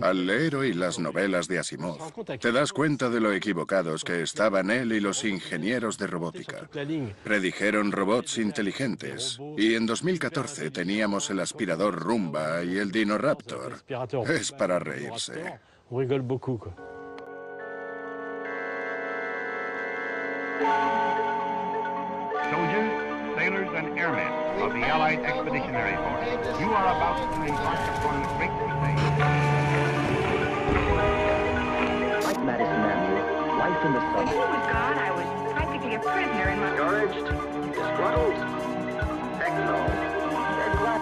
Al leer hoy las novelas de Asimov, te das cuenta de lo equivocados que estaban él y los ingenieros de robótica. Predijeron robots inteligentes y en 2014 teníamos el aspirador Roomba y el Dinoraptor. Es para reírse. Soldiers, sailors, and airmen of the Allied Expeditionary Force, you are about to embark upon the great crusade. Like Madison Avenue, life in the sun. When he was gone, I was practically a prisoner in my... Discouraged, disgruntled, techno, dead black.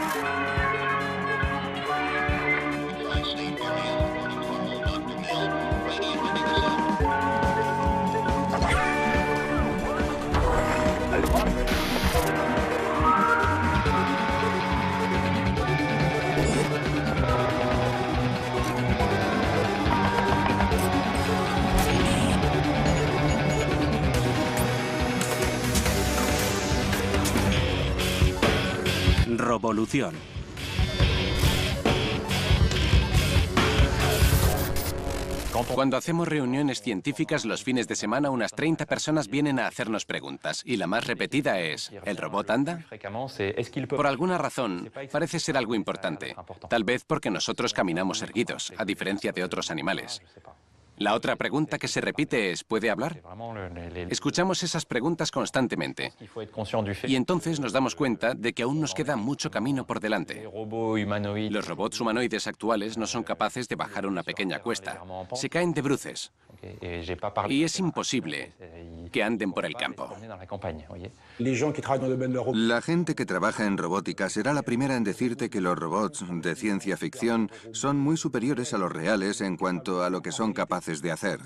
Rovolución. Cuando hacemos reuniones científicas los fines de semana, unas 30 personas vienen a hacernos preguntas. Y la más repetida es, ¿el robot anda? Por alguna razón, parece ser algo importante. Tal vez porque nosotros caminamos erguidos, a diferencia de otros animales. La otra pregunta que se repite es, ¿puede hablar? Escuchamos esas preguntas constantemente. Y entonces nos damos cuenta de que aún nos queda mucho camino por delante. Los robots humanoides actuales no son capaces de bajar una pequeña cuesta. Se caen de bruces. Y es imposible que anden por el campo. La gente que trabaja en robótica será la primera en decirte que los robots de ciencia ficción son muy superiores a los reales en cuanto a lo que son capaces de hacer.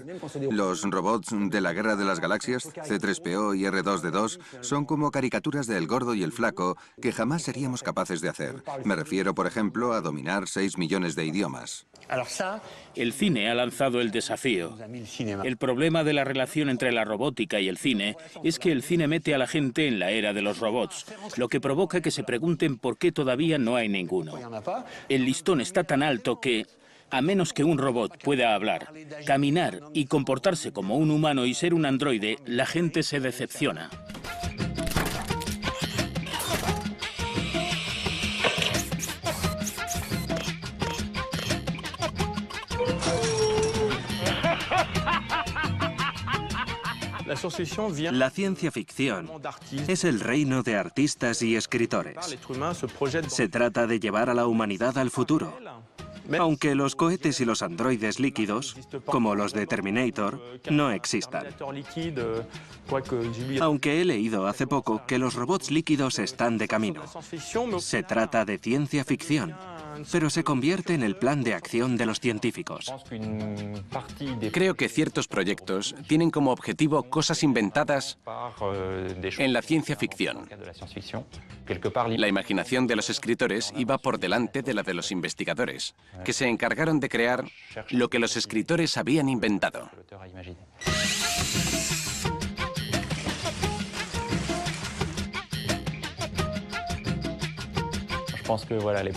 Los robots de la Guerra de las Galaxias, C-3PO y R2-D2, son como caricaturas de El Gordo y el Flaco que jamás seríamos capaces de hacer. Me refiero, por ejemplo, a dominar 6 millones de idiomas. El cine ha lanzado el desafío. El problema de la relación entre la robótica y el cine es que el cine mete a la gente en la era de los robots, lo que provoca que se pregunten por qué todavía no hay ninguno. El listón está tan alto que, a menos que un robot pueda hablar, caminar y comportarse como un humano y ser un androide, la gente se decepciona. La ciencia ficción es el reino de artistas y escritores. Se trata de llevar a la humanidad al futuro. Aunque los cohetes y los androides líquidos, como los de Terminator, no existan. Aunque he leído hace poco que los robots líquidos están de camino. Se trata de ciencia ficción, pero se convierte en el plan de acción de los científicos. Creo que ciertos proyectos tienen como objetivo cosas inventadas en la ciencia ficción. La imaginación de los escritores iba por delante de la de los investigadores, que se encargaron de crear lo que los escritores habían inventado.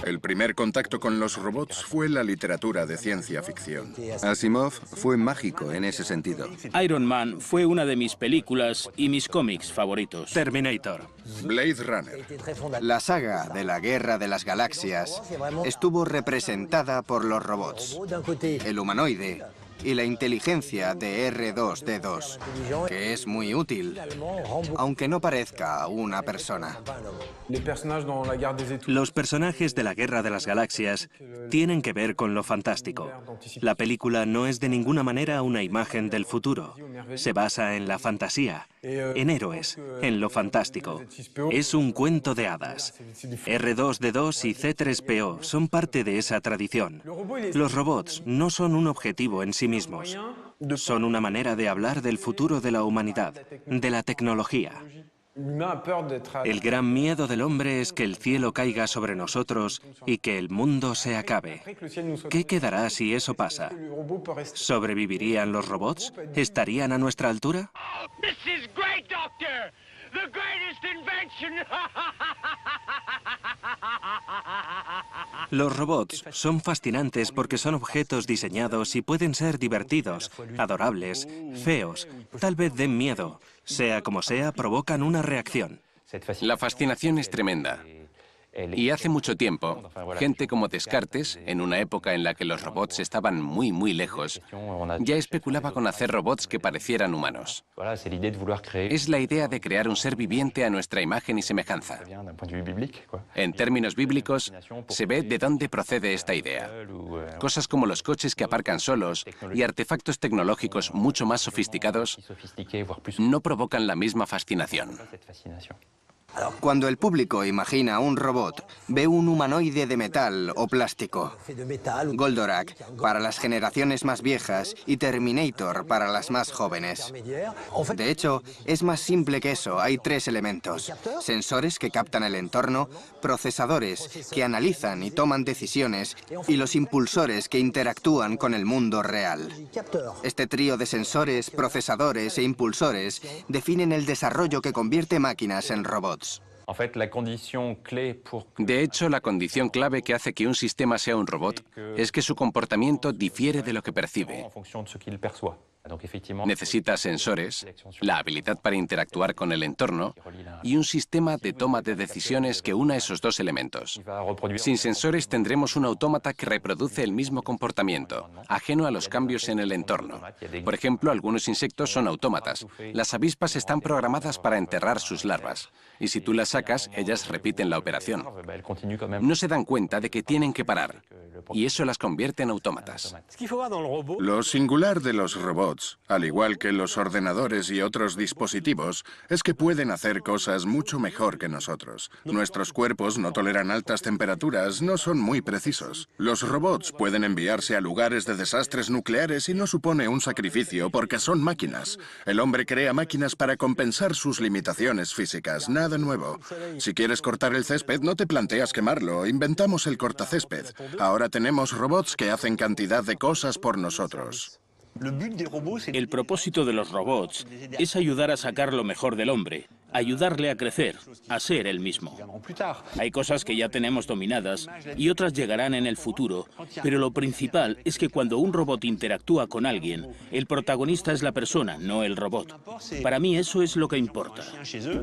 El primer contacto con los robots fue la literatura de ciencia ficción. Asimov fue mágico en ese sentido. Iron Man fue una de mis películas y mis cómics favoritos. Terminator. Blade Runner. La saga de la Guerra de las Galaxias estuvo representada por los robots, el humanoide y la inteligencia de R2-D2, que es muy útil, aunque no parezca una persona. Los personajes de la Guerra de las Galaxias tienen que ver con lo fantástico. La película no es de ninguna manera una imagen del futuro. Se basa en la fantasía, en héroes, en lo fantástico. Es un cuento de hadas. R2-D2 y C-3PO son parte de esa tradición. Los robots no son un objetivo en sí mismos. Son una manera de hablar del futuro de la humanidad, de la tecnología. El gran miedo del hombre es que el cielo caiga sobre nosotros y que el mundo se acabe. ¿Qué quedará si eso pasa? ¿Sobrevivirían los robots? ¿Estarían a nuestra altura? This is great, Doctor! The greatest invention! Los robots son fascinantes porque son objetos diseñados y pueden ser divertidos, adorables, feos, tal vez den miedo. Sea como sea, provocan una reacción. La fascinación es tremenda. Y hace mucho tiempo, gente como Descartes, en una época en la que los robots estaban muy lejos, ya especulaba con hacer robots que parecieran humanos. Es la idea de crear un ser viviente a nuestra imagen y semejanza. En términos bíblicos, se ve de dónde procede esta idea. Cosas como los coches que aparcan solos y artefactos tecnológicos mucho más sofisticados no provocan la misma fascinación. Cuando el público imagina un robot, ve un humanoide de metal o plástico. Goldorak para las generaciones más viejas y Terminator para las más jóvenes. De hecho, es más simple que eso. Hay 3 elementos: sensores que captan el entorno, procesadores que analizan y toman decisiones y los impulsores que interactúan con el mundo real. Este trío de sensores, procesadores e impulsores definen el desarrollo que convierte máquinas en robots. De hecho, la condición clave que hace que un sistema sea un robot es que su comportamiento difiere de lo que percibe. Necesita sensores, la habilidad para interactuar con el entorno y un sistema de toma de decisiones que una esos 2 elementos. Sin sensores tendremos un autómata que reproduce el mismo comportamiento, ajeno a los cambios en el entorno. Por ejemplo, algunos insectos son autómatas. Las avispas están programadas para enterrar sus larvas. Y si tú las sacas, ellas repiten la operación. No se dan cuenta de que tienen que parar. Y eso las convierte en autómatas. Lo singular de los robots, al igual que los ordenadores y otros dispositivos, es que pueden hacer cosas mucho mejor que nosotros. Nuestros cuerpos no toleran altas temperaturas, no son muy precisos. Los robots pueden enviarse a lugares de desastres nucleares y no supone un sacrificio porque son máquinas. El hombre crea máquinas para compensar sus limitaciones físicas, nada nuevo. Si quieres cortar el césped, no te planteas quemarlo, inventamos el cortacésped. Ahora tenemos robots que hacen cantidad de cosas por nosotros. El propósito de los robots es ayudar a sacar lo mejor del hombre, ayudarle a crecer, a ser él mismo. Hay cosas que ya tenemos dominadas y otras llegarán en el futuro, pero lo principal es que cuando un robot interactúa con alguien, el protagonista es la persona, no el robot. Para mí eso es lo que importa.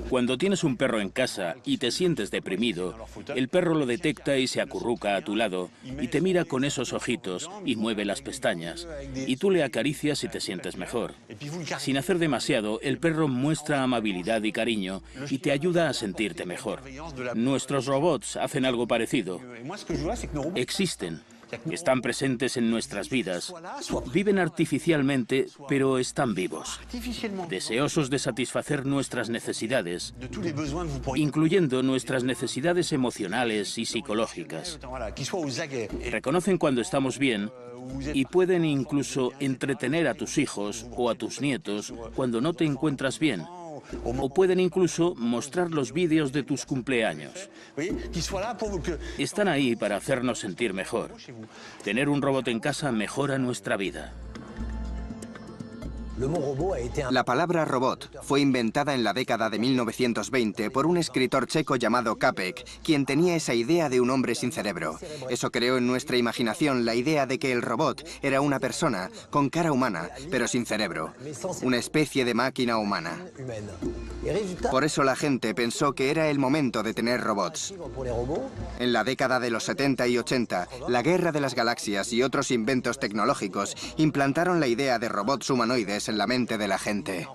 Cuando tienes un perro en casa y te sientes deprimido, el perro lo detecta y se acurruca a tu lado y te mira con esos ojitos y mueve las pestañas, y tú le acaricias y te sientes mejor. Sin hacer demasiado, el perro muestra amabilidad y cariño y te ayuda a sentirte mejor. Nuestros robots hacen algo parecido. Existen. Están presentes en nuestras vidas. Viven artificialmente, pero están vivos. Deseosos de satisfacer nuestras necesidades, incluyendo nuestras necesidades emocionales y psicológicas. Reconocen cuando estamos bien y pueden incluso entretener a tus hijos o a tus nietos cuando no te encuentras bien. O pueden incluso mostrar los vídeos de tus cumpleaños. Están ahí para hacernos sentir mejor. Tener un robot en casa mejora nuestra vida. La palabra robot fue inventada en la década de 1920 por un escritor checo llamado Čapek, quien tenía esa idea de un hombre sin cerebro. Eso creó en nuestra imaginación la idea de que el robot era una persona con cara humana, pero sin cerebro. Una especie de máquina humana. Por eso la gente pensó que era el momento de tener robots. En la década de los 70 y 80, la Guerra de las Galaxias y otros inventos tecnológicos implantaron la idea de robots humanoides en la mente de la gente.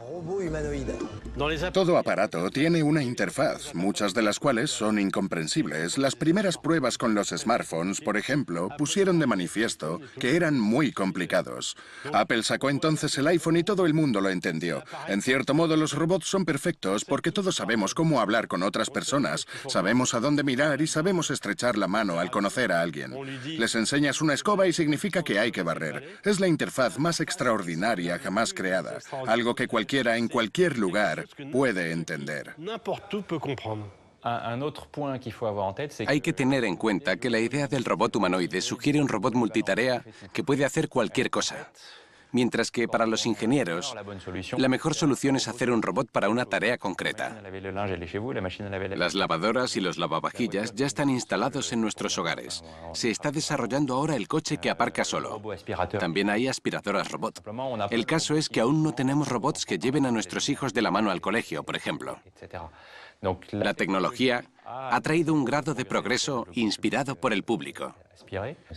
Todo aparato tiene una interfaz, muchas de las cuales son incomprensibles. Las primeras pruebas con los smartphones, por ejemplo, pusieron de manifiesto que eran muy complicados. Apple sacó entonces el iPhone y todo el mundo lo entendió. En cierto modo, los robots son perfectos porque todos sabemos cómo hablar con otras personas, sabemos a dónde mirar y sabemos estrechar la mano al conocer a alguien. Les enseñas una escoba y significa que hay que barrer. Es la interfaz más extraordinaria jamás creada, algo que cualquiera en cualquier lugar puede entender. Hay que tener en cuenta que la idea del robot humanoide sugiere un robot multitarea que puede hacer cualquier cosa. Mientras que para los ingenieros, la mejor solución es hacer un robot para una tarea concreta. Las lavadoras y los lavavajillas ya están instalados en nuestros hogares. Se está desarrollando ahora el coche que aparca solo. También hay aspiradoras robot. El caso es que aún no tenemos robots que lleven a nuestros hijos de la mano al colegio, por ejemplo. La tecnología ha traído un grado de progreso inspirado por el público,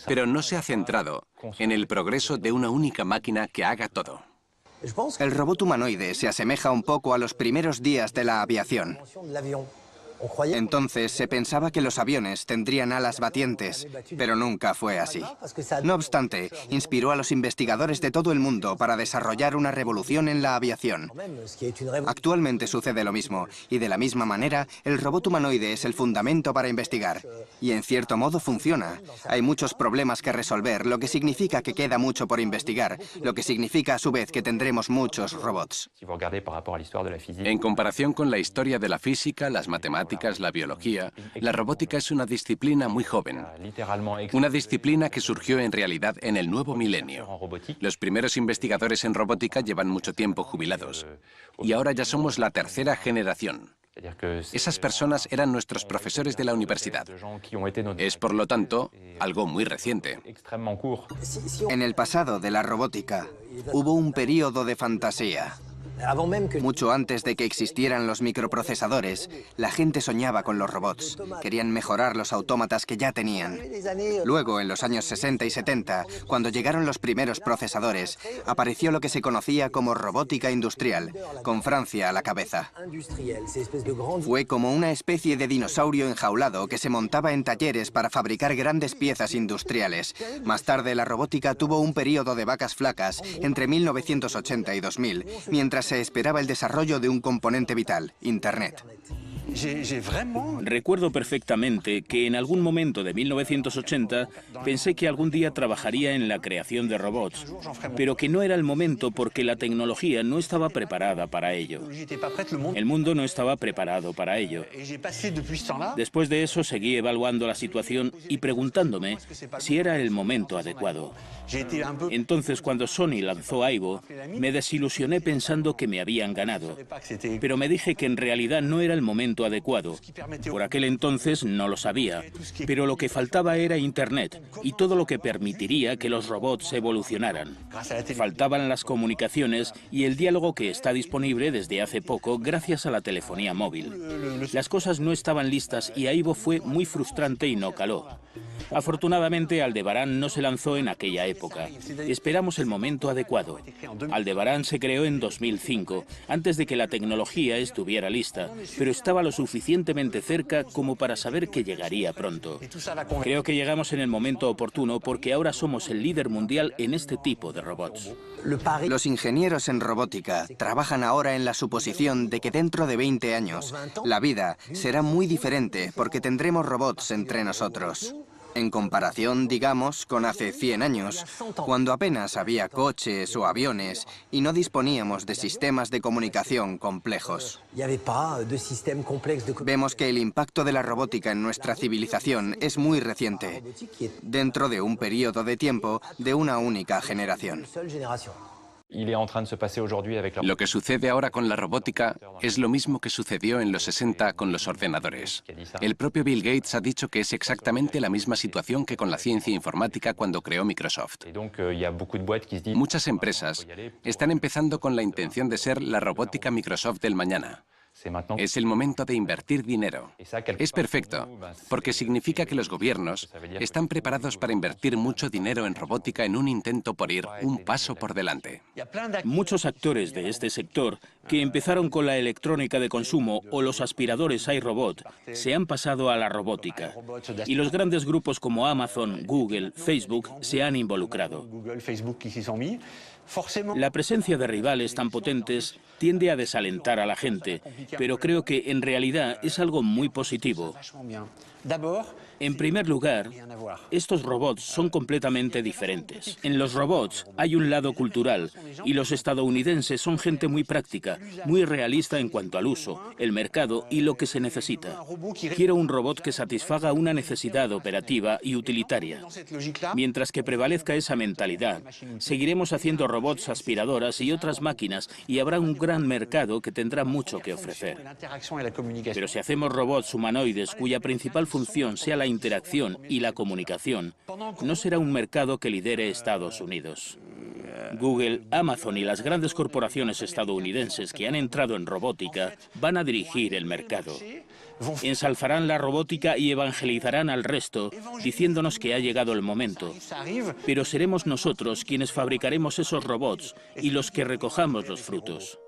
pero no se ha centrado en el progreso de una única máquina que haga todo. El robot humanoide se asemeja un poco a los primeros días de la aviación. Entonces se pensaba que los aviones tendrían alas batientes, pero nunca fue así. No obstante, inspiró a los investigadores de todo el mundo para desarrollar una revolución en la aviación. Actualmente sucede lo mismo, y de la misma manera, el robot humanoide es el fundamento para investigar. Y en cierto modo funciona. Hay muchos problemas que resolver, lo que significa que queda mucho por investigar, lo que significa a su vez que tendremos muchos robots. En comparación con la historia de la física, las matemáticas, la biología, la robótica es una disciplina muy joven. Una disciplina que surgió en realidad en el nuevo milenio. Los primeros investigadores en robótica llevan mucho tiempo jubilados. Y ahora ya somos la tercera generación. Esas personas eran nuestros profesores de la universidad. Es, por lo tanto, algo muy reciente. En el pasado de la robótica, hubo un período de fantasía. Mucho antes de que existieran los microprocesadores, la gente soñaba con los robots. Querían mejorar los autómatas que ya tenían. Luego, en los años 60 y 70, cuando llegaron los primeros procesadores, apareció lo que se conocía como robótica industrial, con Francia a la cabeza. Fue como una especie de dinosaurio enjaulado que se montaba en talleres para fabricar grandes piezas industriales. Más tarde, la robótica tuvo un período de vacas flacas entre 1980 y 2000, mientras se esperaba el desarrollo de un componente vital, Internet. Recuerdo perfectamente que en algún momento de 1980 pensé que algún día trabajaría en la creación de robots, pero que no era el momento porque la tecnología no estaba preparada para ello. El mundo no estaba preparado para ello. Después de eso seguí evaluando la situación y preguntándome si era el momento adecuado. Entonces, cuando Sony lanzó Aibo, me desilusioné pensando que me habían ganado, pero me dije que en realidad no era el momento adecuado. Por aquel entonces no lo sabía, pero lo que faltaba era Internet y todo lo que permitiría que los robots evolucionaran. Faltaban las comunicaciones y el diálogo que está disponible desde hace poco gracias a la telefonía móvil. Las cosas no estaban listas y Aibo fue muy frustrante y no caló. Afortunadamente, Aldebaran no se lanzó en aquella época. Esperamos el momento adecuado. Aldebaran se creó en 2005, antes de que la tecnología estuviera lista, pero estaba lo suficientemente cerca como para saber que llegaría pronto. Creo que llegamos en el momento oportuno porque ahora somos el líder mundial en este tipo de robots. Los ingenieros en robótica trabajan ahora en la suposición de que dentro de 20 años la vida será muy diferente porque tendremos robots entre nosotros. En comparación, digamos, con hace 100 años, cuando apenas había coches o aviones y no disponíamos de sistemas de comunicación complejos. Vemos que el impacto de la robótica en nuestra civilización es muy reciente, dentro de un periodo de tiempo de una única generación. Lo que sucede ahora con la robótica es lo mismo que sucedió en los 60 con los ordenadores. El propio Bill Gates ha dicho que es exactamente la misma situación que con la ciencia informática cuando creó Microsoft. Muchas empresas están empezando con la intención de ser la robótica Microsoft del mañana. Es el momento de invertir dinero. Es perfecto, porque significa que los gobiernos están preparados para invertir mucho dinero en robótica en un intento por ir un paso por delante. Muchos actores de este sector, que empezaron con la electrónica de consumo o los aspiradores iRobot, se han pasado a la robótica. Y los grandes grupos como Amazon, Google, Facebook se han involucrado. La presencia de rivales tan potentes tiende a desalentar a la gente, pero creo que en realidad es algo muy positivo. En primer lugar, estos robots son completamente diferentes. En los robots hay un lado cultural y los estadounidenses son gente muy práctica, muy realista en cuanto al uso, el mercado y lo que se necesita. Quiero un robot que satisfaga una necesidad operativa y utilitaria. Mientras que prevalezca esa mentalidad, seguiremos haciendo robots aspiradoras y otras máquinas y habrá un gran mercado que tendrá mucho que ofrecer. Pero si hacemos robots humanoides cuya principal función sea la interacción y la comunicación, no será un mercado que lidere Estados Unidos. Google, Amazon y las grandes corporaciones estadounidenses que han entrado en robótica van a dirigir el mercado. Ensalzarán la robótica y evangelizarán al resto, diciéndonos que ha llegado el momento. Pero seremos nosotros quienes fabricaremos esos robots y los que recojamos los frutos.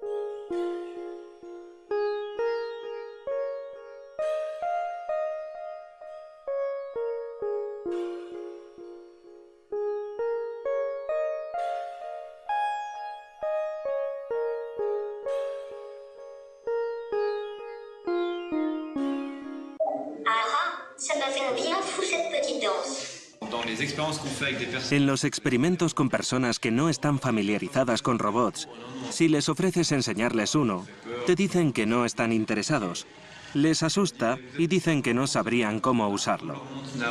En los experimentos con personas que no están familiarizadas con robots, si les ofreces enseñarles uno, te dicen que no están interesados. Les asusta y dicen que no sabrían cómo usarlo.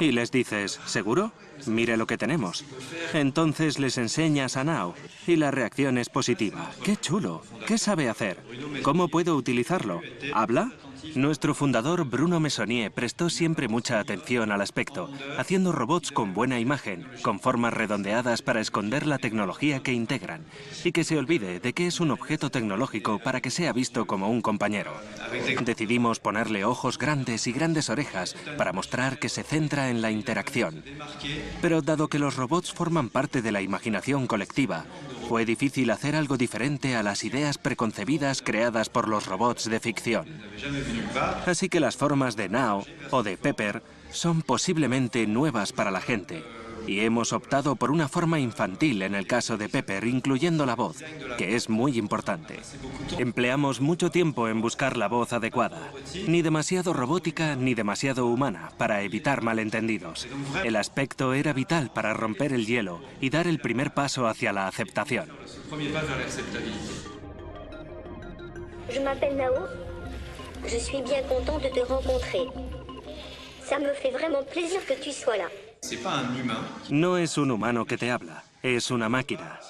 Y les dices, ¿seguro? Mire lo que tenemos. Entonces les enseñas a Now y la reacción es positiva. ¡Qué chulo! ¿Qué sabe hacer? ¿Cómo puedo utilizarlo? ¿Habla? Nuestro fundador, Bruno Meissonier, prestó siempre mucha atención al aspecto, haciendo robots con buena imagen, con formas redondeadas para esconder la tecnología que integran, y que se olvide de que es un objeto tecnológico para que sea visto como un compañero. Decidimos ponerle ojos grandes y grandes orejas para mostrar que se centra en la interacción. Pero dado que los robots forman parte de la imaginación colectiva, fue difícil hacer algo diferente a las ideas preconcebidas creadas por los robots de ficción. Así que las formas de Now o de Pepper son posiblemente nuevas para la gente. Y hemos optado por una forma infantil en el caso de Pepper, incluyendo la voz, que es muy importante. Empleamos mucho tiempo en buscar la voz adecuada. Ni demasiado robótica ni demasiado humana, para evitar malentendidos. El aspecto era vital para romper el hielo y dar el primer paso hacia la aceptación. Je m'appelle Nao. Je suis bien content de te rencontrer. Ça me fait vraiment plaisir que tu sois là. No es un humano que te habla, es una máquina.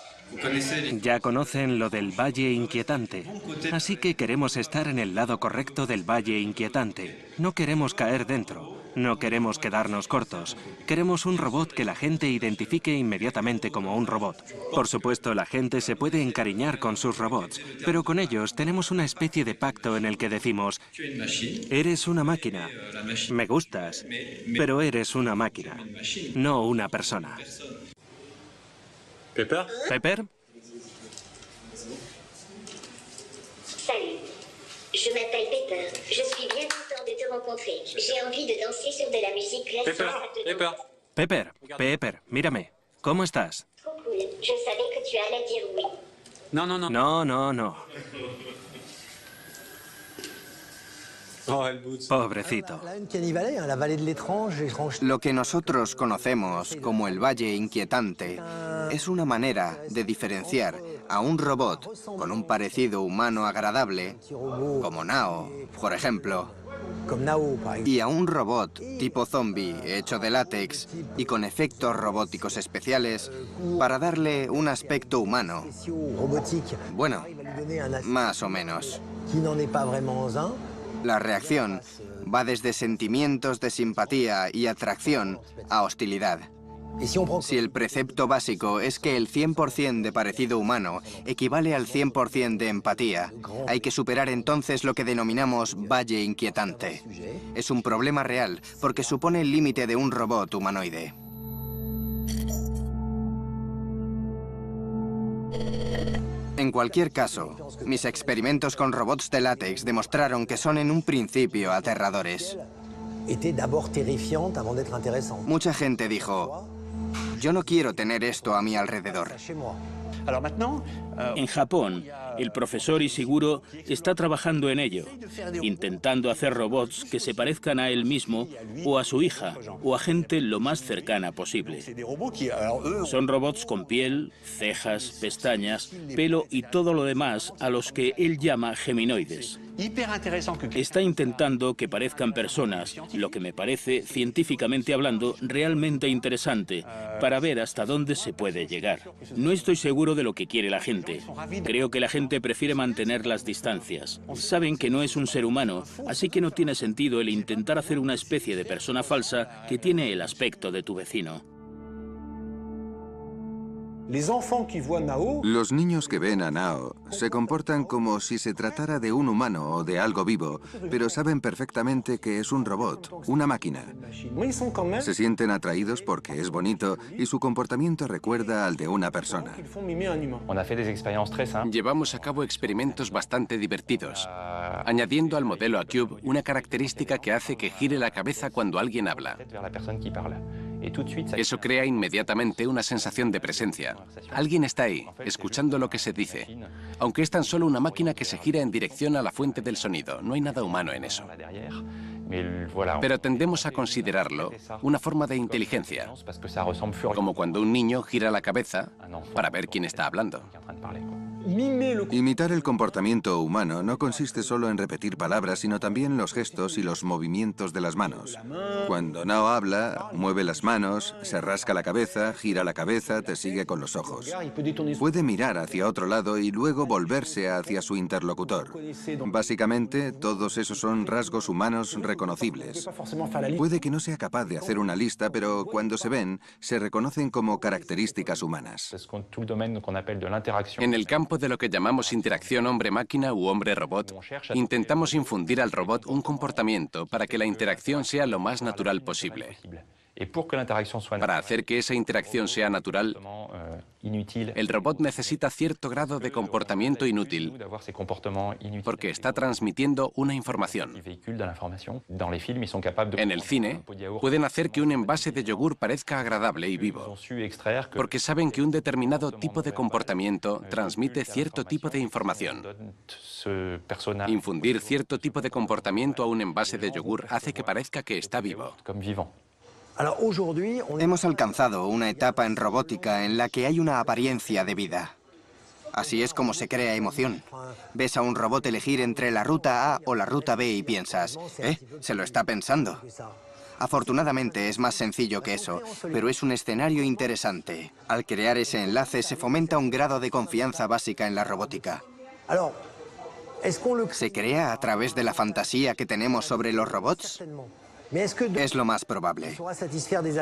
Ya conocen lo del valle inquietante, así que queremos estar en el lado correcto del valle inquietante. No queremos caer dentro, no queremos quedarnos cortos. Queremos un robot que la gente identifique inmediatamente como un robot. Por supuesto, la gente se puede encariñar con sus robots, pero con ellos tenemos una especie de pacto en el que decimos: eres una máquina, me gustas, pero eres una máquina, no una persona. Pepper? ¿Pepper? Salut, je m'appelle Pepper. Je suis bien content de te rencontrer. J'ai envie de danser sur de la musique classique. Pepper, Pepper, mírame. ¿Cómo estás? Trop cool. Je savais que tu allais dire oui. No. Pobrecito. Lo que nosotros conocemos como el Valle Inquietante es una manera de diferenciar a un robot con un parecido humano agradable, como Nao, por ejemplo, y a un robot tipo zombie hecho de látex y con efectos robóticos especiales para darle un aspecto humano. Bueno, más o menos. La reacción va desde sentimientos de simpatía y atracción a hostilidad. Si el precepto básico es que el 100% de parecido humano equivale al 100% de empatía, hay que superar entonces lo que denominamos valle inquietante. Es un problema real porque supone el límite de un robot humanoide. En cualquier caso, mis experimentos con robots de látex demostraron que son en un principio aterradores. Mucha gente dijo: yo no quiero tener esto a mi alrededor. En Japón, el profesor Ishiguro está trabajando en ello, intentando hacer robots que se parezcan a él mismo o a su hija o a gente lo más cercana posible. Son robots con piel, cejas, pestañas, pelo y todo lo demás a los que él llama geminoides. Está intentando que parezcan personas, lo que me parece, científicamente hablando, realmente interesante, para ver hasta dónde se puede llegar. No estoy seguro de lo que quiere la gente. Creo que la gente prefiere mantener las distancias. Saben que no es un ser humano, así que no tiene sentido el intentar hacer una especie de persona falsa que tiene el aspecto de tu vecino. Los niños que ven a Nao se comportan como si se tratara de un humano o de algo vivo, pero saben perfectamente que es un robot, una máquina. Se sienten atraídos porque es bonito y su comportamiento recuerda al de una persona. Llevamos a cabo experimentos bastante divertidos, añadiendo al modelo ACube una característica que hace que gire la cabeza cuando alguien habla. Eso crea inmediatamente una sensación de presencia. Alguien está ahí, escuchando lo que se dice. Aunque es tan solo una máquina que se gira en dirección a la fuente del sonido, no hay nada humano en eso. Pero tendemos a considerarlo una forma de inteligencia, como cuando un niño gira la cabeza para ver quién está hablando. Imitar el comportamiento humano no consiste solo en repetir palabras, sino también los gestos y los movimientos de las manos. Cuando Nao habla, mueve las manos, se rasca la cabeza, gira la cabeza, te sigue con los ojos. Puede mirar hacia otro lado y luego volverse hacia su interlocutor. Básicamente, todos esos son rasgos humanos reconocibles. Puede que no sea capaz de hacer una lista, pero cuando se ven, se reconocen como características humanas. En el campo de lo que llamamos interacción hombre-máquina u hombre-robot, intentamos infundir al robot un comportamiento para que la interacción sea lo más natural posible. Para hacer que esa interacción sea natural, el robot necesita cierto grado de comportamiento inútil porque está transmitiendo una información. En el cine, pueden hacer que un envase de yogur parezca agradable y vivo, porque saben que un determinado tipo de comportamiento transmite cierto tipo de información. Infundir cierto tipo de comportamiento a un envase de yogur hace que parezca que está vivo. Hemos alcanzado una etapa en robótica en la que hay una apariencia de vida. Así es como se crea emoción. Ves a un robot elegir entre la ruta A o la ruta B y piensas, se lo está pensando. Afortunadamente es más sencillo que eso, pero es un escenario interesante. Al crear ese enlace se fomenta un grado de confianza básica en la robótica. ¿Se crea a través de la fantasía que tenemos sobre los robots? Es lo más probable.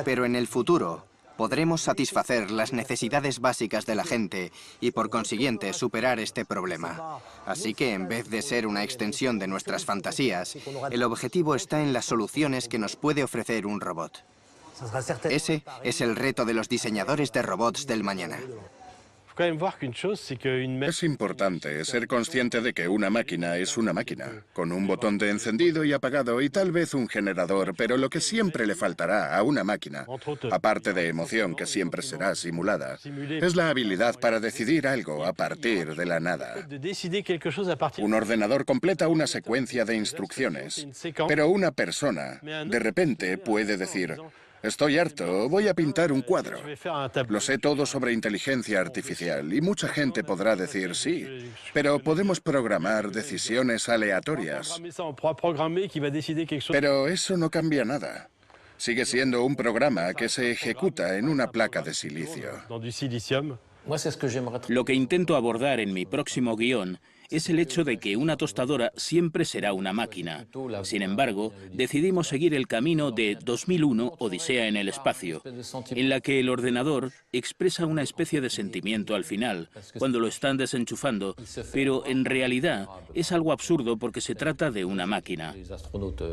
Pero en el futuro podremos satisfacer las necesidades básicas de la gente y por consiguiente superar este problema. Así que en vez de ser una extensión de nuestras fantasías, el objetivo está en las soluciones que nos puede ofrecer un robot. Ese es el reto de los diseñadores de robots del mañana. Es importante ser consciente de que una máquina es una máquina, con un botón de encendido y apagado y tal vez un generador, pero lo que siempre le faltará a una máquina, aparte de emoción que siempre será simulada, es la habilidad para decidir algo a partir de la nada. Un ordenador completa una secuencia de instrucciones, pero una persona de repente puede decir: estoy harto, voy a pintar un cuadro. Lo sé todo sobre inteligencia artificial y mucha gente podrá decir sí, pero podemos programar decisiones aleatorias. Pero eso no cambia nada. Sigue siendo un programa que se ejecuta en una placa de silicio. Lo que intento abordar en mi próximo guión es el hecho de que una tostadora siempre será una máquina. Sin embargo, decidimos seguir el camino de 2001, Odisea en el espacio, en la que el ordenador expresa una especie de sentimiento al final, cuando lo están desenchufando, pero en realidad es algo absurdo porque se trata de una máquina.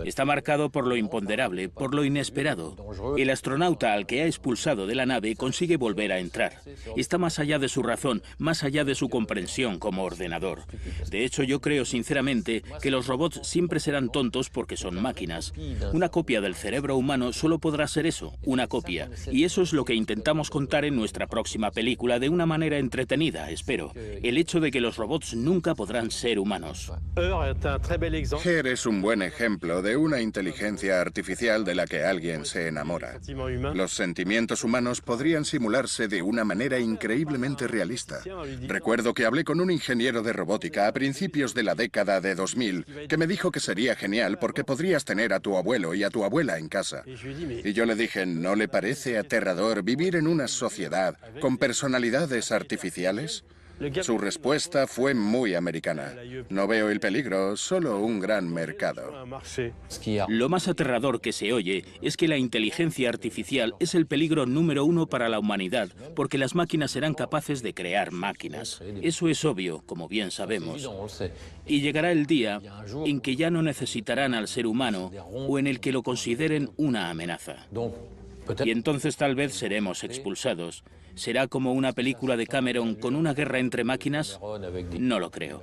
Está marcado por lo imponderable, por lo inesperado. El astronauta al que ha expulsado de la nave consigue volver a entrar. Está más allá de su razón, más allá de su comprensión como ordenador. De hecho, yo creo sinceramente que los robots siempre serán tontos porque son máquinas. Una copia del cerebro humano solo podrá ser eso, una copia. Y eso es lo que intentamos contar en nuestra próxima película de una manera entretenida, espero. El hecho de que los robots nunca podrán ser humanos. Her es un buen ejemplo de una inteligencia artificial de la que alguien se enamora. Los sentimientos humanos podrían simularse de una manera increíblemente realista. Recuerdo que hablé con un ingeniero de robótica a principios de la década de 2000 que me dijo que sería genial porque podrías tener a tu abuelo y a tu abuela en casa. Y yo le dije, ¿no le parece aterrador vivir en una sociedad con personalidades artificiales? Su respuesta fue muy americana. No veo el peligro, solo un gran mercado. Lo más aterrador que se oye es que la inteligencia artificial es el peligro número uno para la humanidad, porque las máquinas serán capaces de crear máquinas. Eso es obvio, como bien sabemos. Y llegará el día en que ya no necesitarán al ser humano o en el que lo consideren una amenaza. Y entonces tal vez seremos expulsados. ¿Será como una película de Cameron con una guerra entre máquinas? No lo creo.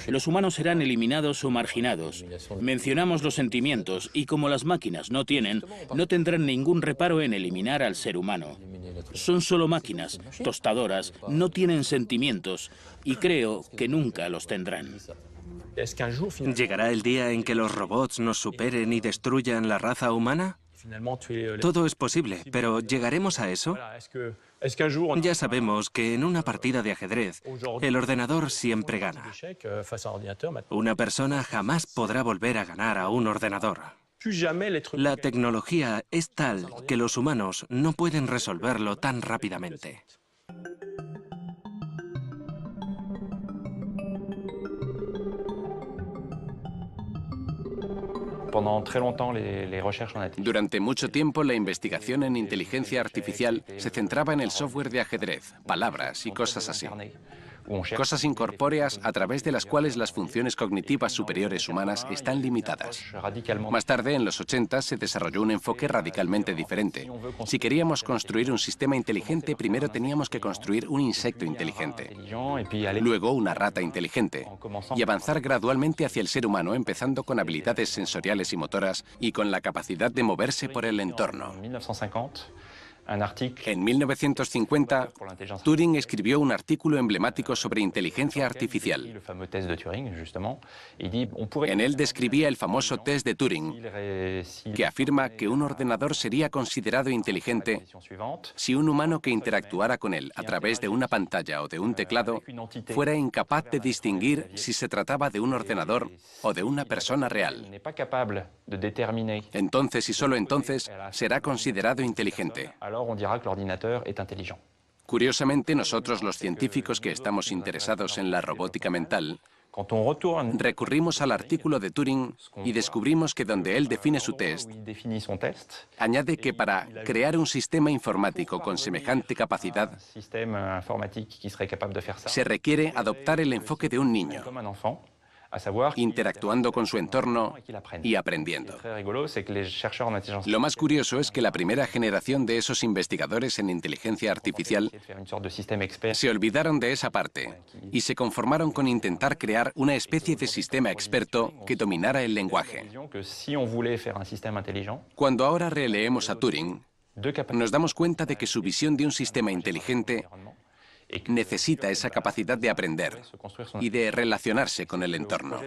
Los humanos serán eliminados o marginados. Mencionamos los sentimientos y como las máquinas no tienen, no tendrán ningún reparo en eliminar al ser humano. Son solo máquinas, tostadoras, no tienen sentimientos y creo que nunca los tendrán. ¿Llegará el día en que los robots nos superen y destruyan la raza humana? Todo es posible, pero ¿llegaremos a eso? Ya sabemos que en una partida de ajedrez, el ordenador siempre gana. Una persona jamás podrá volver a ganar a un ordenador. La tecnología es tal que los humanos no pueden resolverlo tan rápidamente. Durante mucho tiempo, la investigación en inteligencia artificial se centraba en el software de ajedrez, palabras y cosas así. Cosas incorpóreas a través de las cuales las funciones cognitivas superiores humanas están limitadas. Más tarde, en los 80, se desarrolló un enfoque radicalmente diferente. Si queríamos construir un sistema inteligente, primero teníamos que construir un insecto inteligente, luego una rata inteligente, y avanzar gradualmente hacia el ser humano, empezando con habilidades sensoriales y motoras y con la capacidad de moverse por el entorno. En 1950, Turing escribió un artículo emblemático sobre inteligencia artificial. En él describía el famoso test de Turing, que afirma que un ordenador sería considerado inteligente si un humano que interactuara con él a través de una pantalla o de un teclado fuera incapaz de distinguir si se trataba de un ordenador o de una persona real. Entonces y solo entonces será considerado inteligente. Curiosamente, nosotros los científicos que estamos interesados en la robótica mental, recurrimos al artículo de Turing y descubrimos que donde él define su test, añade que para crear un sistema informático con semejante capacidad, se requiere adoptar el enfoque de un niño, interactuando con su entorno y aprendiendo. Lo más curioso es que la primera generación de esos investigadores en inteligencia artificial se olvidaron de esa parte y se conformaron con intentar crear una especie de sistema experto que dominara el lenguaje. Cuando ahora releemos a Turing, nos damos cuenta de que su visión de un sistema inteligente necesita esa capacidad de aprender y de relacionarse con el entorno.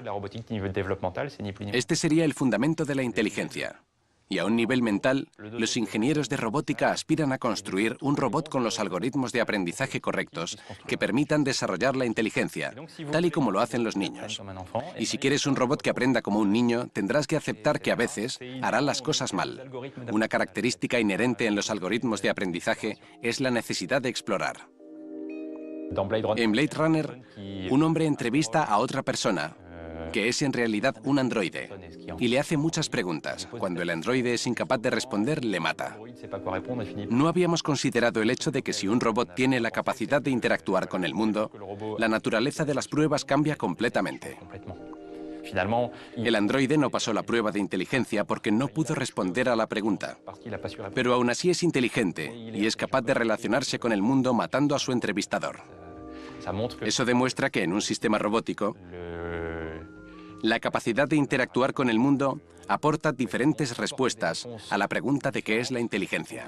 Este sería el fundamento de la inteligencia. Y a un nivel mental, los ingenieros de robótica aspiran a construir un robot con los algoritmos de aprendizaje correctos que permitan desarrollar la inteligencia, tal y como lo hacen los niños. Y si quieres un robot que aprenda como un niño, tendrás que aceptar que a veces hará las cosas mal. Una característica inherente en los algoritmos de aprendizaje es la necesidad de explorar. En Blade Runner, un hombre entrevista a otra persona, que es en realidad un androide, y le hace muchas preguntas. Cuando el androide es incapaz de responder, le mata. No habíamos considerado el hecho de que si un robot tiene la capacidad de interactuar con el mundo, la naturaleza de las pruebas cambia completamente. El androide no pasó la prueba de inteligencia porque no pudo responder a la pregunta. Pero aún así es inteligente y es capaz de relacionarse con el mundo matando a su entrevistador. Eso demuestra que en un sistema robótico, la capacidad de interactuar con el mundo aporta diferentes respuestas a la pregunta de qué es la inteligencia.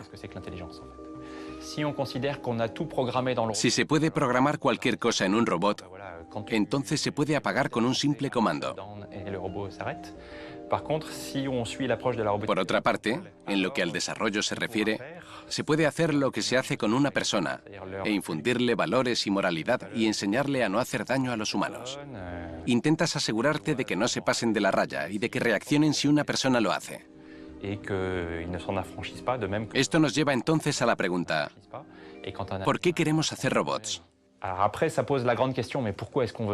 Si se puede programar cualquier cosa en un robot, entonces se puede apagar con un simple comando. Por otra parte, en lo que al desarrollo se refiere, se puede hacer lo que se hace con una persona e infundirle valores y moralidad y enseñarle a no hacer daño a los humanos. Intentas asegurarte de que no se pasen de la raya y de que reaccionen si una persona lo hace. Esto nos lleva entonces a la pregunta, ¿por qué queremos hacer robots?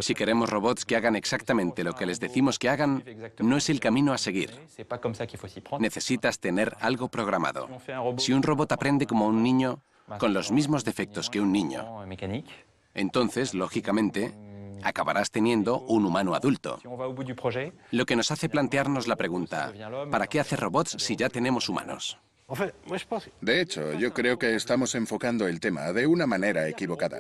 Si queremos robots que hagan exactamente lo que les decimos que hagan, no es el camino a seguir. Necesitas tener algo programado. Si un robot aprende como un niño, con los mismos defectos que un niño, entonces, lógicamente, acabarás teniendo un humano adulto. Lo que nos hace plantearnos la pregunta, ¿para qué hacer robots si ya tenemos humanos? De hecho, yo creo que estamos enfocando el tema de una manera equivocada.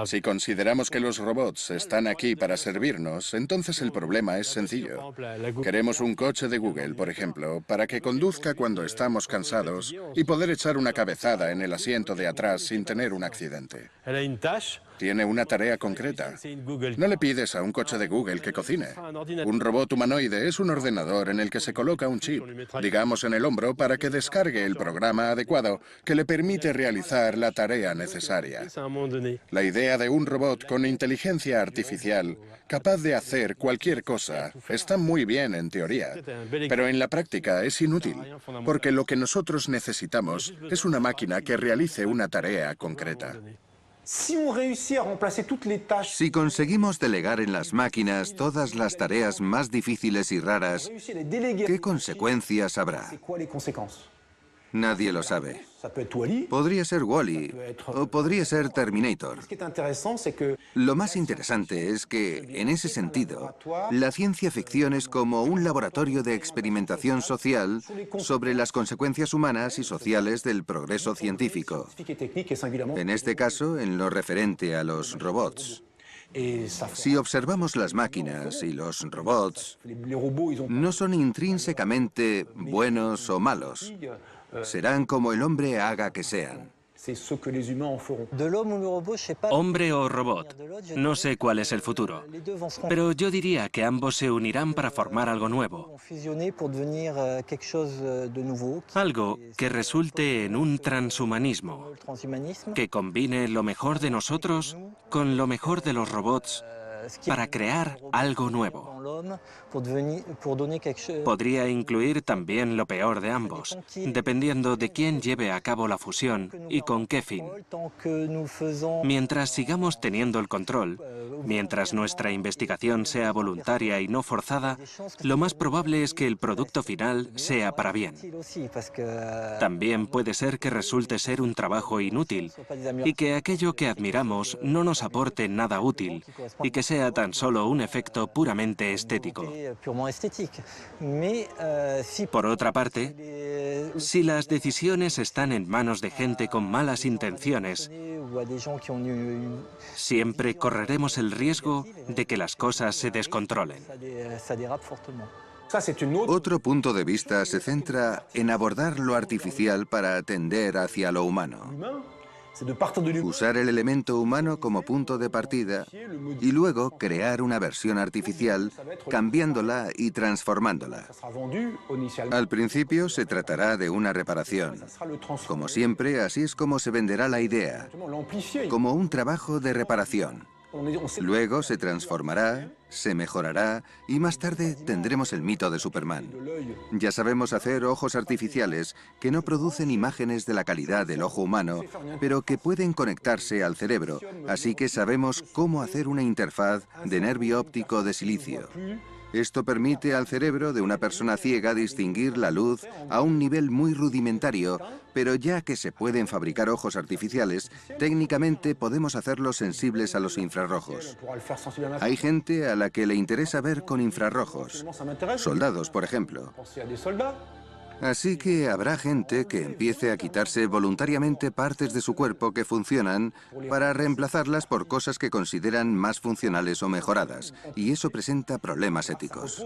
Si consideramos que los robots están aquí para servirnos, entonces el problema es sencillo. Queremos un coche de Google, por ejemplo, para que conduzca cuando estamos cansados y poder echar una cabezada en el asiento de atrás sin tener un accidente. Tiene una tarea concreta. No le pides a un coche de Google que cocine. Un robot humanoide es un ordenador en el que se coloca un chip, digamos en el hombro, para que descargue el programa adecuado que le permite realizar la tarea necesaria. La idea de un robot con inteligencia artificial capaz de hacer cualquier cosa está muy bien en teoría, pero en la práctica es inútil, porque lo que nosotros necesitamos es una máquina que realice una tarea concreta. Si conseguimos delegar en las máquinas todas las tareas más difíciles y raras, ¿qué consecuencias habrá? Nadie lo sabe. Podría ser Wall-E o podría ser Terminator. Lo más interesante es que, en ese sentido, la ciencia ficción es como un laboratorio de experimentación social sobre las consecuencias humanas y sociales del progreso científico. En este caso, en lo referente a los robots. Si observamos las máquinas y los robots, no son intrínsecamente buenos o malos. Serán como el hombre haga que sean. Hombre o robot, no sé cuál es el futuro, pero yo diría que ambos se unirán para formar algo nuevo. Algo que resulte en un transhumanismo, que combine lo mejor de nosotros con lo mejor de los robots para crear algo nuevo. Podría incluir también lo peor de ambos, dependiendo de quién lleve a cabo la fusión y con qué fin. Mientras sigamos teniendo el control, mientras nuestra investigación sea voluntaria y no forzada, lo más probable es que el producto final sea para bien. También puede ser que resulte ser un trabajo inútil y que aquello que admiramos no nos aporte nada útil y que sea tan solo un efecto puramente estético. Por otra parte, si las decisiones están en manos de gente con malas intenciones, siempre correremos el riesgo de que las cosas se descontrolen. Otro punto de vista se centra en abordar lo artificial para atender hacia lo humano. Usar el elemento humano como punto de partida y luego crear una versión artificial cambiándola y transformándola. Al principio se tratará de una reparación. Como siempre, así es como se venderá la idea, como un trabajo de reparación. Luego se transformará, se mejorará y más tarde tendremos el mito de Superman. Ya sabemos hacer ojos artificiales que no producen imágenes de la calidad del ojo humano, pero que pueden conectarse al cerebro, así que sabemos cómo hacer una interfaz de nervio óptico de silicio. Esto permite al cerebro de una persona ciega distinguir la luz a un nivel muy rudimentario, pero ya que se pueden fabricar ojos artificiales, técnicamente podemos hacerlos sensibles a los infrarrojos. Hay gente a la que le interesa ver con infrarrojos. Soldados, por ejemplo. Así que habrá gente que empiece a quitarse voluntariamente partes de su cuerpo que funcionan para reemplazarlas por cosas que consideran más funcionales o mejoradas. Y eso presenta problemas éticos.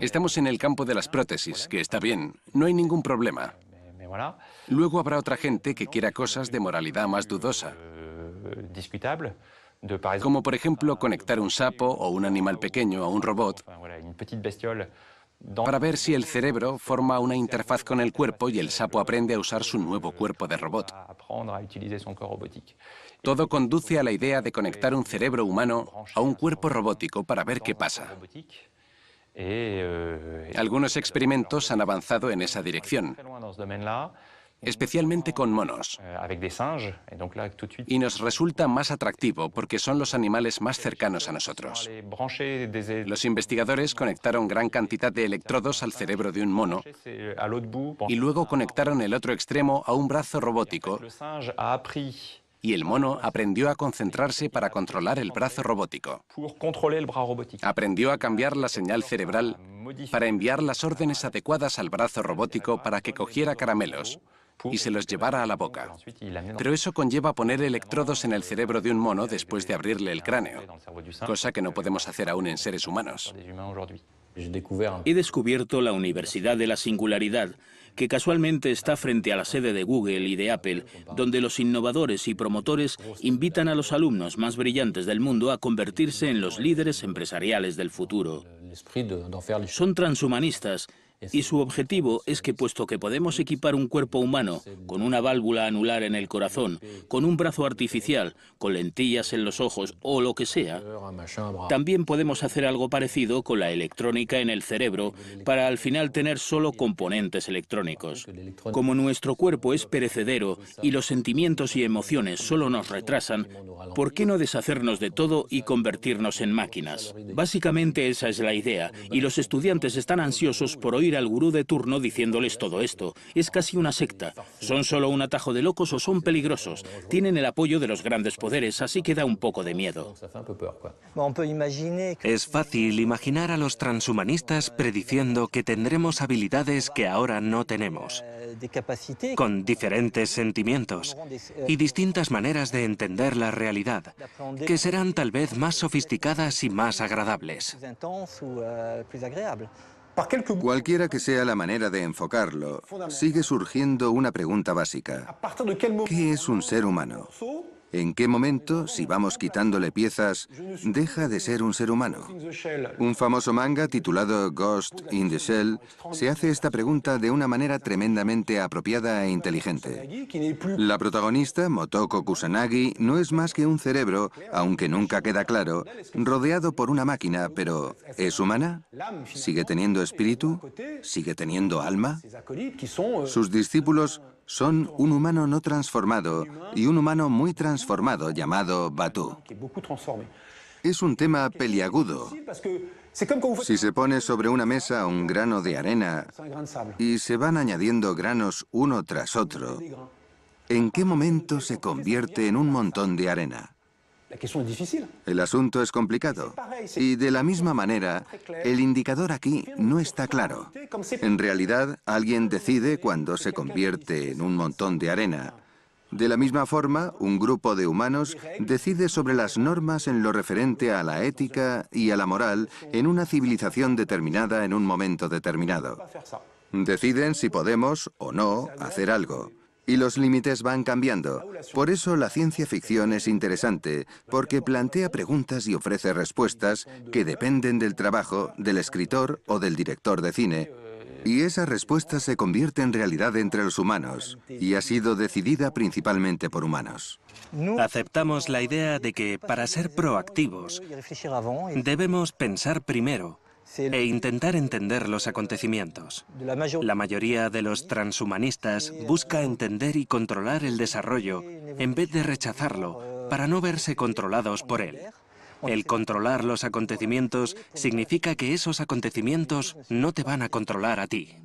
Estamos en el campo de las prótesis, que está bien, no hay ningún problema. Luego habrá otra gente que quiera cosas de moralidad más dudosa. Como por ejemplo conectar un sapo o un animal pequeño a un robot para ver si el cerebro forma una interfaz con el cuerpo y el sapo aprende a usar su nuevo cuerpo de robot. Todo conduce a la idea de conectar un cerebro humano a un cuerpo robótico para ver qué pasa. Algunos experimentos han avanzado en esa dirección, especialmente con monos. Y nos resulta más atractivo porque son los animales más cercanos a nosotros. Los investigadores conectaron gran cantidad de electrodos al cerebro de un mono y luego conectaron el otro extremo a un brazo robótico. Y el mono aprendió a concentrarse para controlar el brazo robótico. Aprendió a cambiar la señal cerebral para enviar las órdenes adecuadas al brazo robótico para que cogiera caramelos y se los llevara a la boca. Pero eso conlleva poner electrodos en el cerebro de un mono después de abrirle el cráneo, cosa que no podemos hacer aún en seres humanos. He descubierto la Universidad de la Singularidad, que casualmente está frente a la sede de Google y de Apple, donde los innovadores y promotores invitan a los alumnos más brillantes del mundo a convertirse en los líderes empresariales del futuro. Son transhumanistas y su objetivo es que, puesto que podemos equipar un cuerpo humano con una válvula anular en el corazón, con un brazo artificial, con lentillas en los ojos o lo que sea, también podemos hacer algo parecido con la electrónica en el cerebro para al final tener solo componentes electrónicos. Como nuestro cuerpo es perecedero y los sentimientos y emociones solo nos retrasan, ¿por qué no deshacernos de todo y convertirnos en máquinas? Básicamente esa es la idea, y los estudiantes están ansiosos por oír al gurú de turno diciéndoles todo esto. Es casi una secta. ¿Son solo un atajo de locos o son peligrosos? Tienen el apoyo de los grandes poderes, así que da un poco de miedo. Es fácil imaginar a los transhumanistas prediciendo que tendremos habilidades que ahora no tenemos, con diferentes sentimientos y distintas maneras de entender la realidad, que serán tal vez más sofisticadas y más agradables. Cualquiera que sea la manera de enfocarlo, sigue surgiendo una pregunta básica. ¿Qué es un ser humano? ¿En qué momento, si vamos quitándole piezas, deja de ser un ser humano? Un famoso manga titulado Ghost in the Shell se hace esta pregunta de una manera tremendamente apropiada e inteligente. La protagonista, Motoko Kusanagi, no es más que un cerebro, aunque nunca queda claro, rodeado por una máquina, pero ¿es humana? ¿Sigue teniendo espíritu? ¿Sigue teniendo alma? Sus discípulos son un humano no transformado y un humano muy transformado llamado Batu. Es un tema peliagudo. Si se pone sobre una mesa un grano de arena y se van añadiendo granos uno tras otro, ¿en qué momento se convierte en un montón de arena? El asunto es complicado. Y de la misma manera, el indicador aquí no está claro. En realidad, alguien decide cuándo se convierte en un montón de arena. De la misma forma, un grupo de humanos decide sobre las normas en lo referente a la ética y a la moral en una civilización determinada en un momento determinado. Deciden si podemos o no hacer algo. Y los límites van cambiando. Por eso la ciencia ficción es interesante, porque plantea preguntas y ofrece respuestas que dependen del trabajo del escritor o del director de cine. Y esa respuesta se convierte en realidad entre los humanos, y ha sido decidida principalmente por humanos. Aceptamos la idea de que para ser proactivos debemos pensar primero e intentar entender los acontecimientos. La mayoría de los transhumanistas busca entender y controlar el desarrollo en vez de rechazarlo para no verse controlados por él. El controlar los acontecimientos significa que esos acontecimientos no te van a controlar a ti.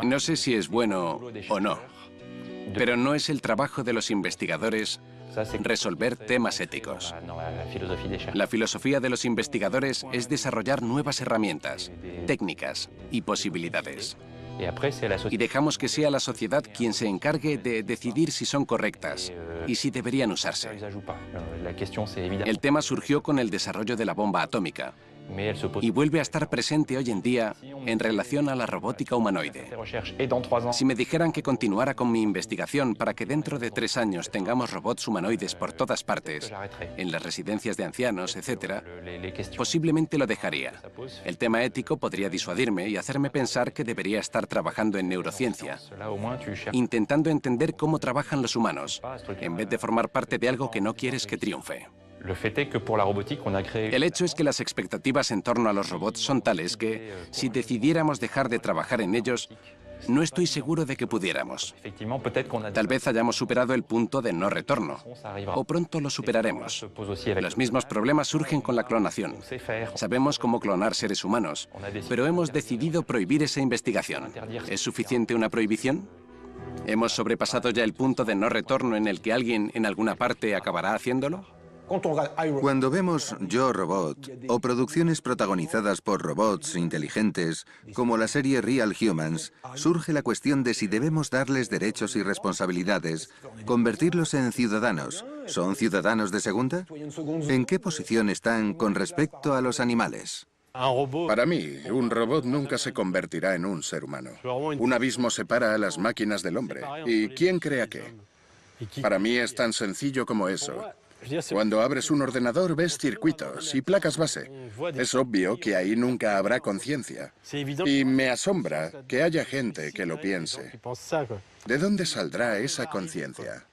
No sé si es bueno o no, pero no es el trabajo de los investigadores resolver temas éticos. La filosofía de los investigadores es desarrollar nuevas herramientas, técnicas y posibilidades. Y dejamos que sea la sociedad quien se encargue de decidir si son correctas y si deberían usarse. El tema surgió con el desarrollo de la bomba atómica y vuelve a estar presente hoy en día en relación a la robótica humanoide. Si me dijeran que continuara con mi investigación para que dentro de 3 años tengamos robots humanoides por todas partes, en las residencias de ancianos, etc., posiblemente lo dejaría. El tema ético podría disuadirme y hacerme pensar que debería estar trabajando en neurociencia, intentando entender cómo trabajan los humanos, en vez de formar parte de algo que no quieres que triunfe. El hecho es que las expectativas en torno a los robots son tales que, si decidiéramos dejar de trabajar en ellos, no estoy seguro de que pudiéramos. Tal vez hayamos superado el punto de no retorno, o pronto lo superaremos. Los mismos problemas surgen con la clonación. Sabemos cómo clonar seres humanos, pero hemos decidido prohibir esa investigación. ¿Es suficiente una prohibición? ¿Hemos sobrepasado ya el punto de no retorno en el que alguien en alguna parte acabará haciéndolo? Cuando vemos Yo, Robot o producciones protagonizadas por robots inteligentes, como la serie Real Humans, surge la cuestión de si debemos darles derechos y responsabilidades, convertirlos en ciudadanos. ¿Son ciudadanos de segunda? ¿En qué posición están con respecto a los animales? Para mí, un robot nunca se convertirá en un ser humano. Un abismo separa a las máquinas del hombre. ¿Y quién crea qué? Para mí es tan sencillo como eso. Cuando abres un ordenador ves circuitos y placas base. Es obvio que ahí nunca habrá conciencia. Y me asombra que haya gente que lo piense. ¿De dónde saldrá esa conciencia?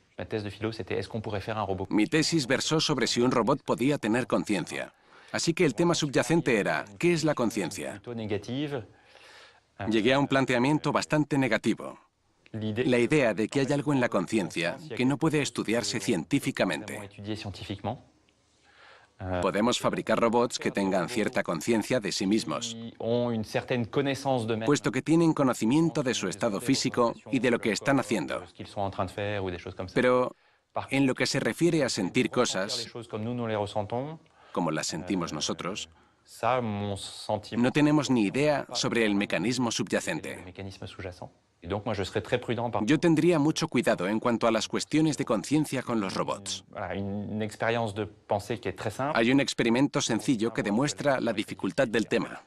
Mi tesis versó sobre si un robot podía tener conciencia. Así que el tema subyacente era, ¿qué es la conciencia? Llegué a un planteamiento bastante negativo. La idea de que hay algo en la conciencia que no puede estudiarse científicamente. Podemos fabricar robots que tengan cierta conciencia de sí mismos, puesto que tienen conocimiento de su estado físico y de lo que están haciendo. Pero en lo que se refiere a sentir cosas, como las sentimos nosotros, no tenemos ni idea sobre el mecanismo subyacente. Yo tendría mucho cuidado en cuanto a las cuestiones de conciencia con los robots. Hay un experimento sencillo que demuestra la dificultad del tema.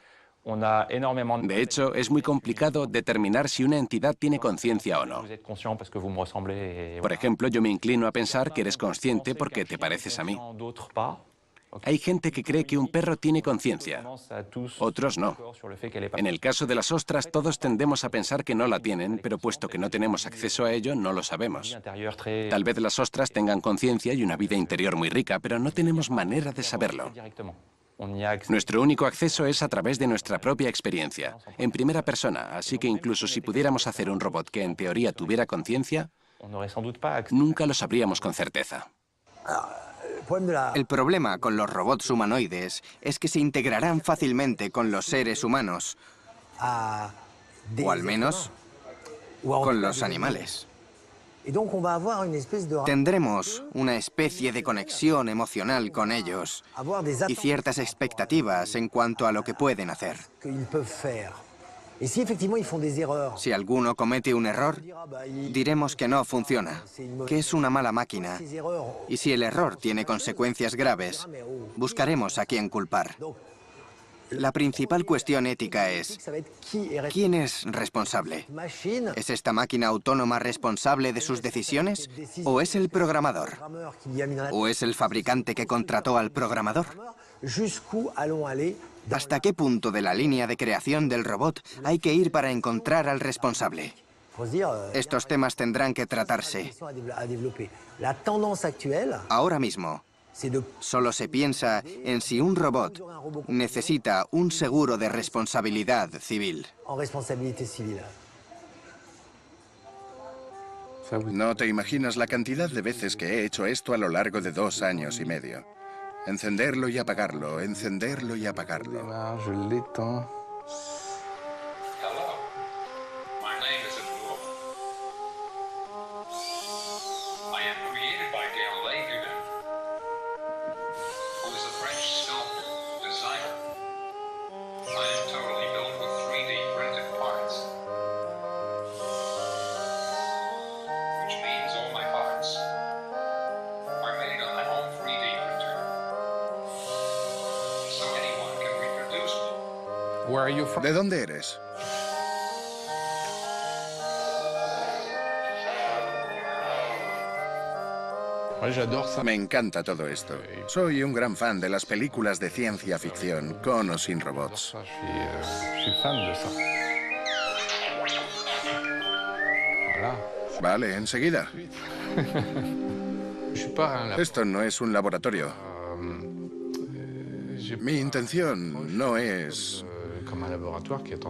De hecho, es muy complicado determinar si una entidad tiene conciencia o no. Por ejemplo, yo me inclino a pensar que eres consciente porque te pareces a mí. Hay gente que cree que un perro tiene conciencia, otros no. En el caso de las ostras, todos tendemos a pensar que no la tienen, pero puesto que no tenemos acceso a ello, no lo sabemos. Tal vez las ostras tengan conciencia y una vida interior muy rica, pero no tenemos manera de saberlo. Nuestro único acceso es a través de nuestra propia experiencia, en primera persona, así que incluso si pudiéramos hacer un robot que en teoría tuviera conciencia, nunca lo sabríamos con certeza. El problema con los robots humanoides es que se integrarán fácilmente con los seres humanos, o al menos con los animales. Tendremos una especie de conexión emocional con ellos y ciertas expectativas en cuanto a lo que pueden hacer. Si alguno comete un error, diremos que no funciona, que es una mala máquina. Y si el error tiene consecuencias graves, buscaremos a quién culpar. La principal cuestión ética es, ¿quién es responsable? ¿Es esta máquina autónoma responsable de sus decisiones? ¿O es el programador? ¿O es el fabricante que contrató al programador? ¿Hasta qué punto de la línea de creación del robot hay que ir para encontrar al responsable? Estos temas tendrán que tratarse. Ahora mismo, solo se piensa en si un robot necesita un seguro de responsabilidad civil. No te imaginas la cantidad de veces que he hecho esto a lo largo de 2 años y medio. Encenderlo y apagarlo, encenderlo y apagarlo. ¿De dónde eres? Me encanta todo esto. Soy un gran fan de las películas de ciencia ficción, con o sin robots. Vale, enseguida. Esto no es un laboratorio. Mi intención no es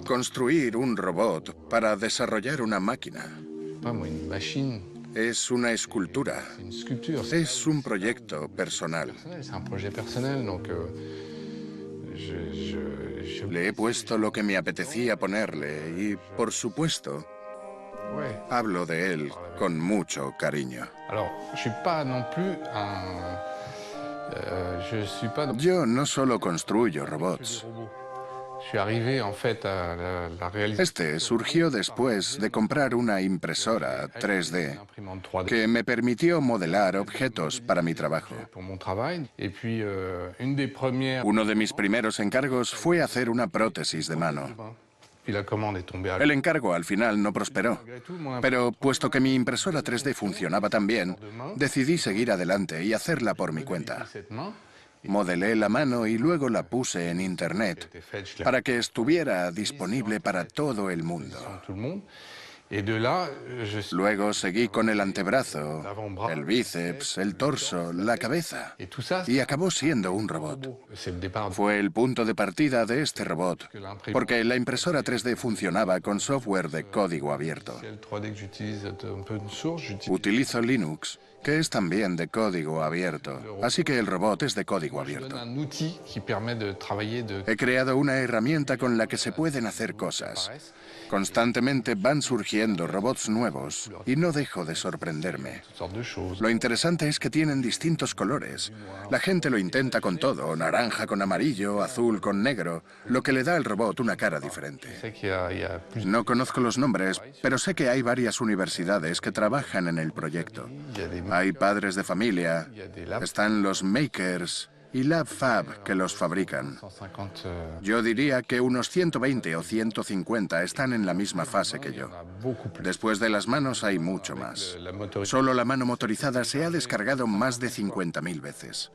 construir un robot para desarrollar una máquina. Es una escultura. Es un proyecto personal. Le he puesto lo que me apetecía ponerle y, por supuesto, hablo de él con mucho cariño. Yo no solo construyo robots. Este surgió después de comprar una impresora 3D que me permitió modelar objetos para mi trabajo. Uno de mis primeros encargos fue hacer una prótesis de mano. El encargo al final no prosperó, pero puesto que mi impresora 3D funcionaba tan bien, decidí seguir adelante y hacerla por mi cuenta. Modelé la mano y luego la puse en Internet para que estuviera disponible para todo el mundo. Luego seguí con el antebrazo, el bíceps, el torso, la cabeza, y acabó siendo un robot. Fue el punto de partida de este robot, porque la impresora 3D funcionaba con software de código abierto. Utilizo Linux, que es también de código abierto, así que el robot es de código abierto. He creado una herramienta con la que se pueden hacer cosas. Constantemente van surgiendo robots nuevos y no dejo de sorprenderme. Lo interesante es que tienen distintos colores. La gente lo intenta con todo, naranja con amarillo, azul con negro, lo que le da al robot una cara diferente. No conozco los nombres, pero sé que hay varias universidades que trabajan en el proyecto. Hay padres de familia, están los makers y LabFab que los fabrican. Yo diría que unos 120 o 150 están en la misma fase que yo. Después de las manos hay mucho más. Solo la mano motorizada se ha descargado más de 50.000 veces.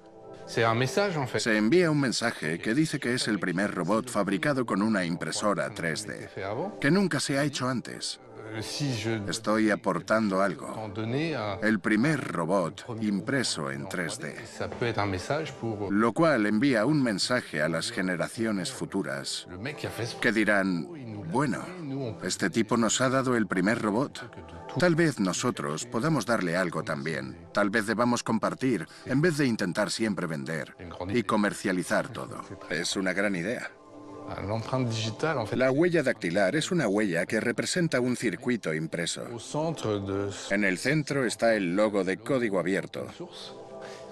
Se envía un mensaje que dice que es el primer robot fabricado con una impresora 3D, que nunca se ha hecho antes. Estoy aportando algo. El primer robot impreso en 3D. Lo cual envía un mensaje a las generaciones futuras que dirán, bueno, este tipo nos ha dado el primer robot. Tal vez nosotros podamos darle algo también. Tal vez debamos compartir en vez de intentar siempre vender y comercializar todo. Es una gran idea. La huella dactilar es una huella que representa un circuito impreso. En el centro está el logo de código abierto.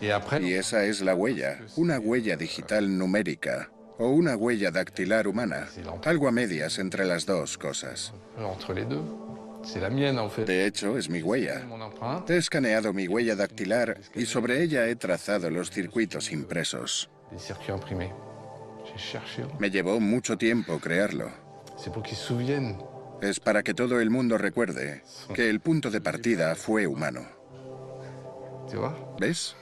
Y esa es la huella, una huella digital numérica o una huella dactilar humana, algo a medias entre las dos cosas. De hecho, es mi huella. He escaneado mi huella dactilar y sobre ella he trazado los circuitos impresos. Me llevó mucho tiempo crearlo. Es para que todo el mundo recuerde que el punto de partida fue humano. ¿Ves?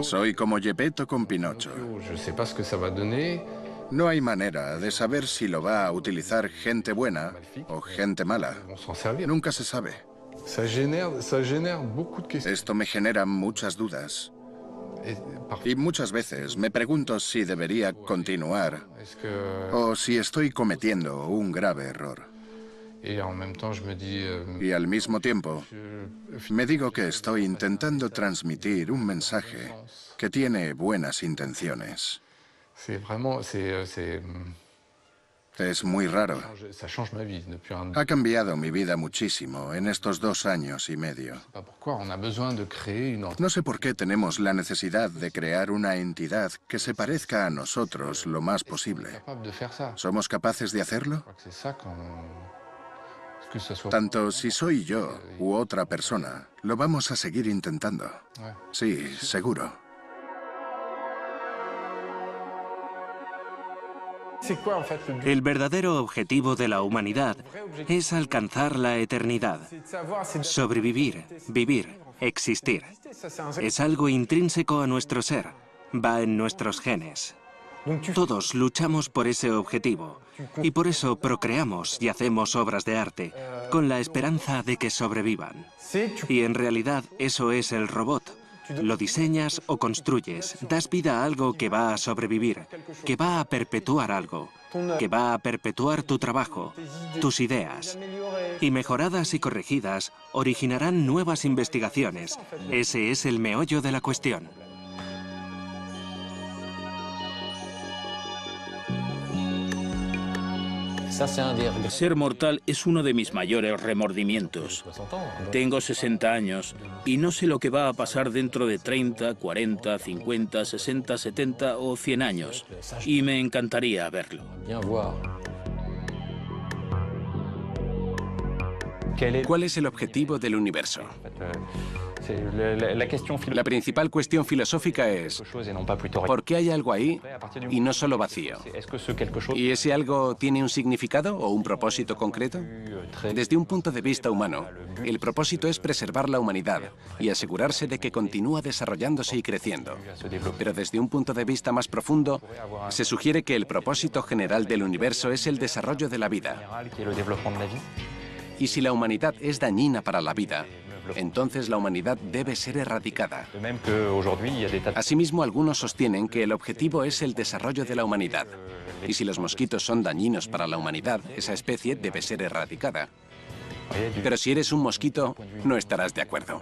Soy como Geppetto con Pinocho. No hay manera de saber si lo va a utilizar gente buena o gente mala. Nunca se sabe. Esto me genera muchas dudas. Y muchas veces me pregunto si debería continuar o si estoy cometiendo un grave error. Y al mismo tiempo, me digo que estoy intentando transmitir un mensaje que tiene buenas intenciones. Es muy raro. Ha cambiado mi vida muchísimo en estos 2 años y medio. No sé por qué tenemos la necesidad de crear una entidad que se parezca a nosotros lo más posible. ¿Somos capaces de hacerlo? Tanto si soy yo u otra persona, lo vamos a seguir intentando. Sí, seguro. El verdadero objetivo de la humanidad es alcanzar la eternidad, sobrevivir, vivir, existir. Es algo intrínseco a nuestro ser, va en nuestros genes. Todos luchamos por ese objetivo y por eso procreamos y hacemos obras de arte con la esperanza de que sobrevivan. Y en realidad eso es el robot. Lo diseñas o construyes, das vida a algo que va a sobrevivir, que va a perpetuar algo, que va a perpetuar tu trabajo, tus ideas. Y mejoradas y corregidas, originarán nuevas investigaciones. Ese es el meollo de la cuestión. Ser mortal es uno de mis mayores remordimientos. Tengo 60 años y no sé lo que va a pasar dentro de 30, 40, 50, 60, 70 o 100 años. Y me encantaría verlo. ¿Cuál es el objetivo del universo? La principal cuestión filosófica es ¿por qué hay algo ahí y no solo vacío? ¿Y ese algo tiene un significado o un propósito concreto? Desde un punto de vista humano, el propósito es preservar la humanidad y asegurarse de que continúa desarrollándose y creciendo. Pero desde un punto de vista más profundo, se sugiere que el propósito general del universo es el desarrollo de la vida. Y si la humanidad es dañina para la vida, entonces la humanidad debe ser erradicada. Asimismo, algunos sostienen que el objetivo es el desarrollo de la humanidad. Y si los mosquitos son dañinos para la humanidad, esa especie debe ser erradicada. Pero si eres un mosquito, no estarás de acuerdo.